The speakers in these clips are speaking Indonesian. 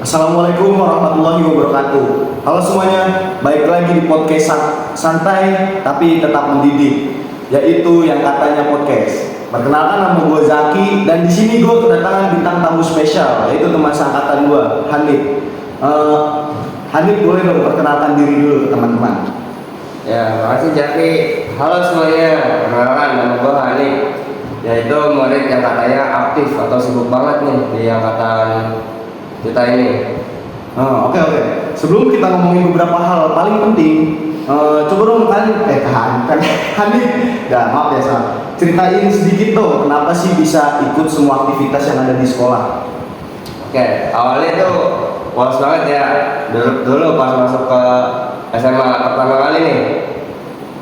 Assalamualaikum warahmatullahi wabarakatuh. Halo semuanya, balik lagi di podcast santai tapi tetap mendidik, yaitu yang katanya podcast. Perkenalkan, nama gue Zaki dan di sini gue kedatangan bintang tamu spesial, yaitu teman seangkatan gue, Hanif. Hanif, boleh dong perkenalkan diri dulu ke teman-teman. Ya, makasih Jaki. Halo semuanya, perkenalkan nama gue Hanif, yaitu murid yang katanya aktif atau sibuk banget nih di angkatan kita ini. Oke. Sebelum kita ngomongin beberapa hal paling penting, coba dong Hanif, maaf ya Sa. Ceritain sedikit dong, kenapa sih bisa ikut semua aktivitas yang ada di sekolah? Oke, awalnya tuh polos banget ya. Dulu pas masuk ke SMA pertama kali nih,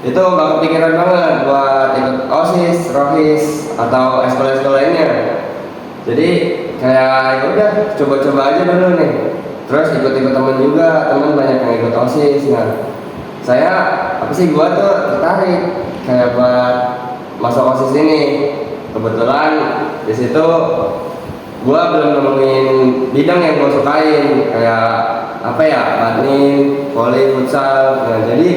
itu gak kepikiran banget buat ikut OSIS, ROHIS atau eskul-eskul lainnya. Jadi kayak ya udah coba-coba aja dulu nih. Terus ikut-ikut temen juga, temen banyak yang ikut OSIS. Nah, gua tuh tertarik kayak buat masuk OSIS ini. Kebetulan di situ gua belum nemuin bidang yang gua sukain, kayak badminton, volley, futsal. Nah, jadi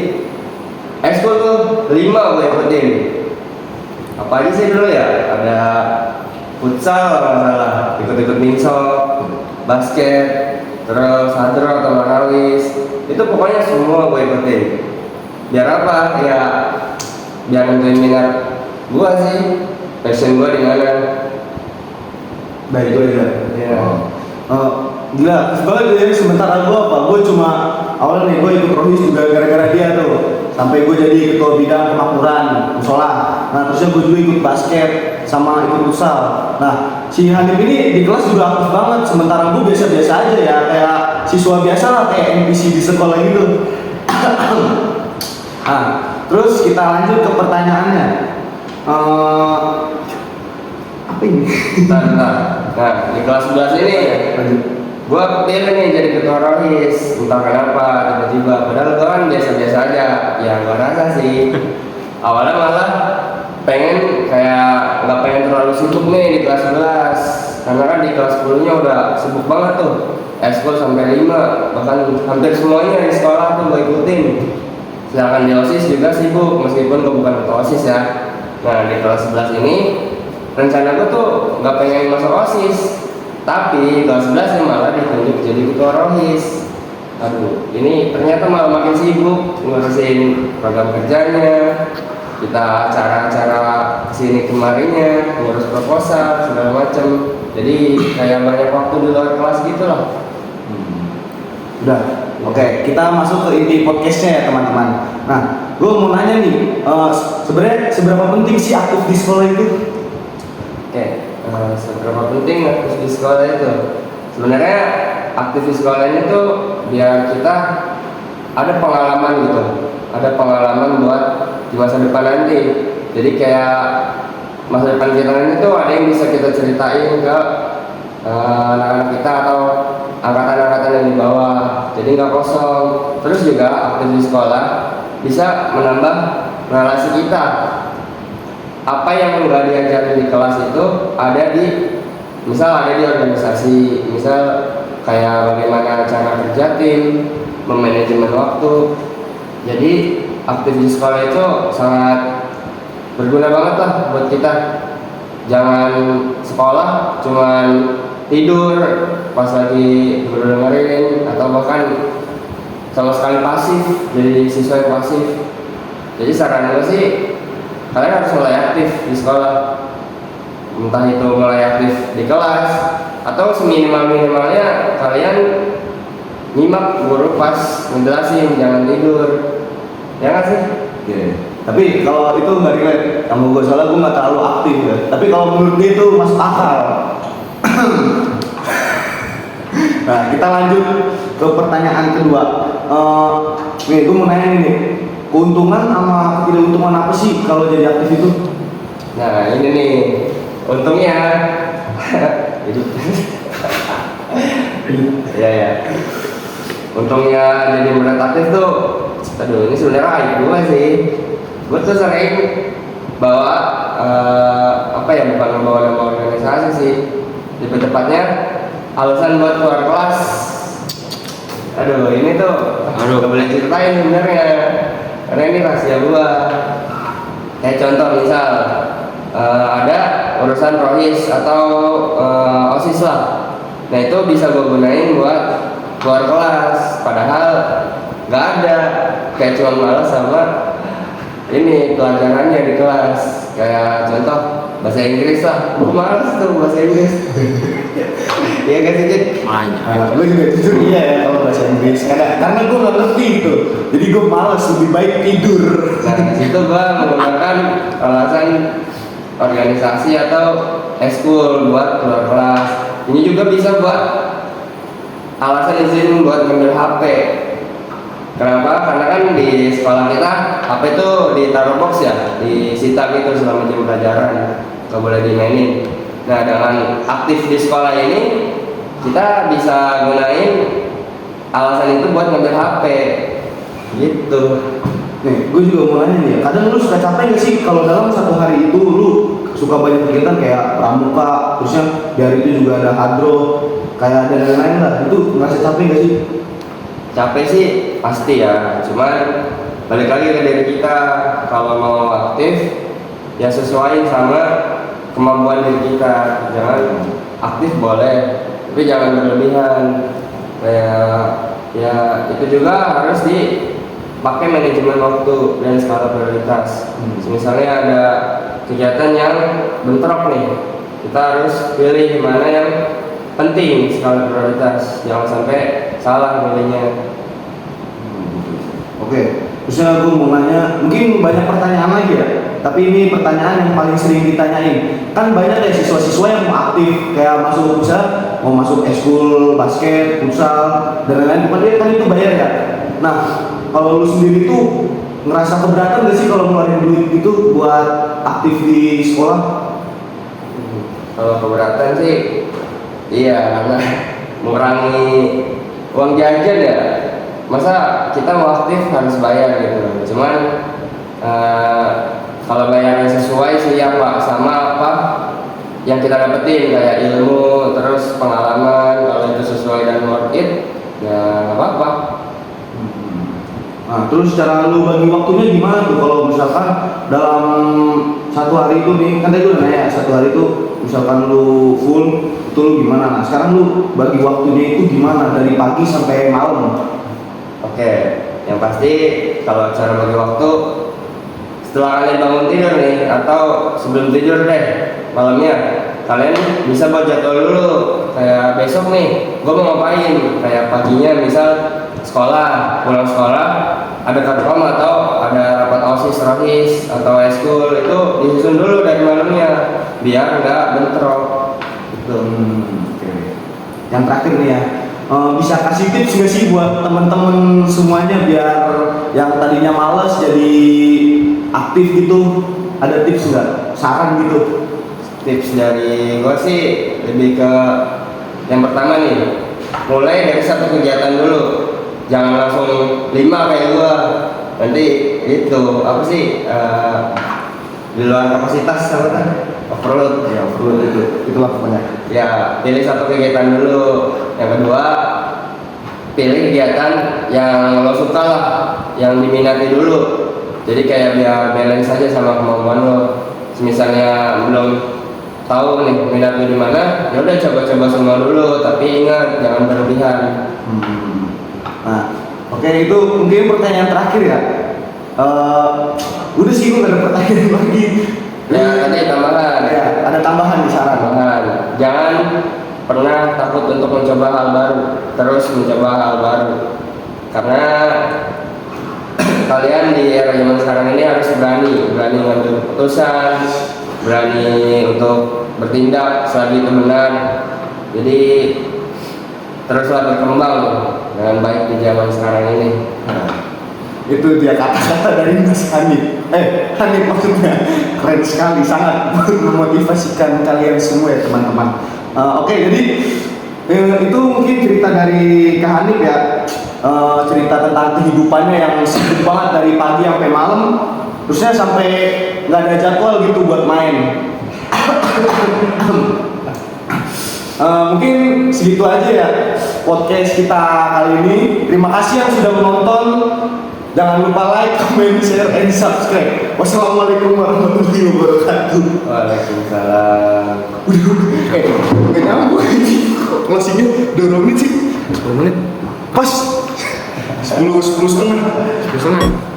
ekskul tuh 5 gua ikutin. Apa aja sih dulu ya? Ada futsal kalau nggak salah, ikut-ikut minsok, basket, terus hadro atau marawis. Itu pokoknya semua gue ikutin. Biar apa? Ya biar nentuin minat gue sih, passion gue di mana. Baik, gue juga. Ya. Gila, sebenarnya dia sementara gue apa? Gue cuma awalnya nih gue ikut ROHIS juga gara-gara dia tuh. Sampai gue jadi ketua bidang kemakmuran musola. Nah, terusnya gue juga ikut basket sama ikut futsal. Nah, si Hanif ini di kelas juga aktif banget. Sementara gue biasa-biasa aja ya, kayak siswa biasa lah, kayak NPC di sekolah gitu. Nah, terus kita lanjut ke pertanyaannya. Apa ini? Nah, di kelas 11 ini gue kepilih nih jadi ketua ROHIS. Entah kenapa tiba-tiba, padahal gue kan biasa-biasa aja. Ya gue rasa sih awalnya malah nggak pengen terlalu sibuk nih di kelas 11, karena kan di kelas 10 nya udah sibuk banget tuh, ekskul sampai 5, bahkan hampir semuanya di sekolah tuh gue ikutin. Sedangkan di OSIS juga sibuk, meskipun gue bukan ketua OSIS ya. Nah, di kelas 11 ini rencana gue tuh nggak pengen masuk OSIS, tapi kelas 11 nya malah ditunjuk jadi ketua ROHIS. Aduh, ini ternyata malah makin sibuk ngurusin program kerjanya, kita acara-acara sini kemarinya, ngurus proposal segala macem. Jadi kayak banyak waktu di luar kelas gitu lah. Udah, oke. Kita masuk ke inti podcastnya ya teman-teman. Nah, gue mau nanya nih, sebenarnya seberapa penting sih aktif di sekolah itu? Oke, seberapa penting aktif di sekolah itu? Sebenarnya aktif di sekolah ini tuh biar kita ada pengalaman gitu, ada pengalaman buat di masa depan nanti. Jadi kayak masa depan kita nanti tuh ada yang bisa kita ceritain ke anak-anak kita atau angkatan-angkatan yang di bawah. Jadi nggak kosong. Terus juga aktif di sekolah bisa menambah relasi kita. Apa yang nggak diajarin di kelas itu ada di organisasi, misal kayak bagaimana cara kerja tim, memanajemen waktu. Jadi aktif di sekolah itu sangat berguna banget lah buat kita. Jangan sekolah cuman tidur pas lagi dengerin, atau bahkan sama sekali pasif, jadi siswa yang pasif. Jadi saran gue sih, kalian harus mulai aktif di sekolah. Entah itu mulai aktif di kelas, atau seminimal-minimalnya kalian nyimak guru pas ngejelasin, jangan tidur. Ya nggak sih? Yeah. Tapi kalau itu nggak relate, kamu gue soalnya gue nggak terlalu aktif ya. Tapi kalau menurut dia itu masuk akal. Nah, kita lanjut ke pertanyaan kedua. Nih, gue mau nanya nih, keuntungan sama ketidakuntungan apa sih kalau jadi aktif itu? Nah, ini nih untungnya. Ya. Untungnya jadi murid aktif tuh, aduh ini sebenarnya aib gue sih. Gue tuh sering bawa bukan membawa nama organisasi sih, lebih tepatnya alasan buat keluar kelas Aduh, ini tuh gak boleh ceritain sebenarnya, karena ini rahasia gua. Kayak contoh misal ada urusan rohis atau osis lah. Nah itu bisa gua gunain buat keluar kelas, padahal nggak ada, kayak cuma malas sama ini pelajarannya di kelas. Kayak contoh bahasa Inggris lah, gua malas tuh bahasa Inggris. Iya gak sih, Cid? Gue juga jujur iya ya kalau bahasa Inggris karena gue nggak ngerti itu, jadi gue malas, lebih baik tidur. Nah, di situ gua menggunakan alasan organisasi atau eskul buat keluar kelas. Ini juga bisa buat alasan izin buat ngambil HP. Kenapa? Karena kan di sekolah kita HP itu ditaruh box ya, disita gitu selama jam pelajaran, nggak boleh dimainin. Nah, dengan aktif di sekolah ini kita bisa gunain alasan itu buat ngambil HP gitu. Nih, gue juga mau nanya nih ya, kadang lu suka capek gak sih kalau dalam satu hari itu lu suka banyak kegiatan kayak pramuka, terusnya di hari itu juga ada hadro, kayak ada lain-lain lah, itu ngerasa capek gak sih? Capek sih pasti ya, cuman balik lagi ke diri kita. Kalau mau aktif ya sesuaiin sama kemampuan diri kita. Jangan aktif boleh, tapi jangan berlebihan. Kayak ya itu juga harus dipakai manajemen waktu dan skala prioritas. Misalnya ada kegiatan yang bentrok nih, kita harus pilih mana yang penting skala prioritas, jangan sampai salah milihnya. Oke, terusnya gue mau nanya, mungkin banyak pertanyaan lagi ya, tapi ini pertanyaan yang paling sering ditanyain. Kan banyak ya siswa-siswa yang mau aktif, kayak masuk misalnya mau masuk eskul, basket, futsal, dan lain-lain. Bukan dia kan itu bayar ya. Nah, kalau lu sendiri tuh ngerasa keberatan gak sih kalau ngeluarin duit itu buat aktif di sekolah? Kalau keberatan sih, iya, karena mengurangi uang jajan ya. Masa kita mau aktif harus bayar gitu. Cuman kalau bayarnya sesuai sih ya Pak, sama apa yang kita dapetin kayak ilmu, terus pengalaman, kalau itu sesuai dan worth it, ya nggak apa-apa. Nah, terus cara lu bagi waktunya gimana tuh kalau misalkan dalam satu hari itu nih, kan tadi gue udah nanya satu hari itu misalkan lu full, itu lu gimana? Nah, sekarang lu bagi waktunya itu gimana dari pagi sampai malam? Oke, yang pasti kalau cara bagi waktu, setelah kalian bangun tidur nih atau sebelum tidur deh malamnya, kalian bisa buat jadwal dulu. Kayak besok nih, gue mau ngapain? Kayak paginya misal sekolah, pulang sekolah ada karkom atau ada rapat osis, rohis atau eskul, itu disusun dulu dari malamnya biar nggak bentrok. Gitu. Oke. Yang terakhir nih ya. Bisa kasih tips nggak sih buat teman-teman semuanya biar yang tadinya males jadi aktif gitu? Ada tips nggak? Saran gitu? Tips dari gue sih lebih ke yang pertama nih, mulai dari satu kegiatan dulu, jangan langsung 5 kayak gue. Nanti itu apa sih di luar kapasitas apa kan? Overload ya, overload Itulah pokoknya. ya. Pilih satu kegiatan dulu. Yang kedua, pilih kegiatan yang lo suka lah, yang diminati dulu. Jadi kayak biar balance saja sama kemampuan lo. Misalnya belum tahu nih minat lo di mana, ya udah coba-coba semua dulu, tapi ingat jangan berlebihan. Nah, oke, itu mungkin pertanyaan terakhir ya. Udah sih, gue gak ada pertanyaan lagi. Ya, tadi tambahan. Ya, ada tambahan di saran. Tambahan. Jangan pernah takut untuk mencoba hal baru, terus mencoba hal baru. Karena kalian di era zaman sekarang ini harus berani mengambil keputusan, berani untuk bertindak selagi itu benar. Jadi teruslah berkembang dengan baik di zaman sekarang ini. Itu dia kata-kata dari Mas Hanif. Hanif maksudnya keren sekali, sangat memotivasikan kalian semua ya teman-teman. Oke, jadi itu mungkin cerita dari Kak Hanif ya. Cerita tentang kehidupannya yang sibuk banget dari pagi sampai malam, terusnya sampai nggak ada jadwal gitu buat main. Mungkin segitu aja ya. podcast kita kali ini. Terima kasih yang sudah menonton. Jangan lupa like, comment, share, and subscribe. Wassalamualaikum warahmatullahi wabarakatuh. Waalaikumsalam. Gak nyambung ini. Closingnya 2 menit sih. 10 menit. Pas 10 setengah. 10 menit.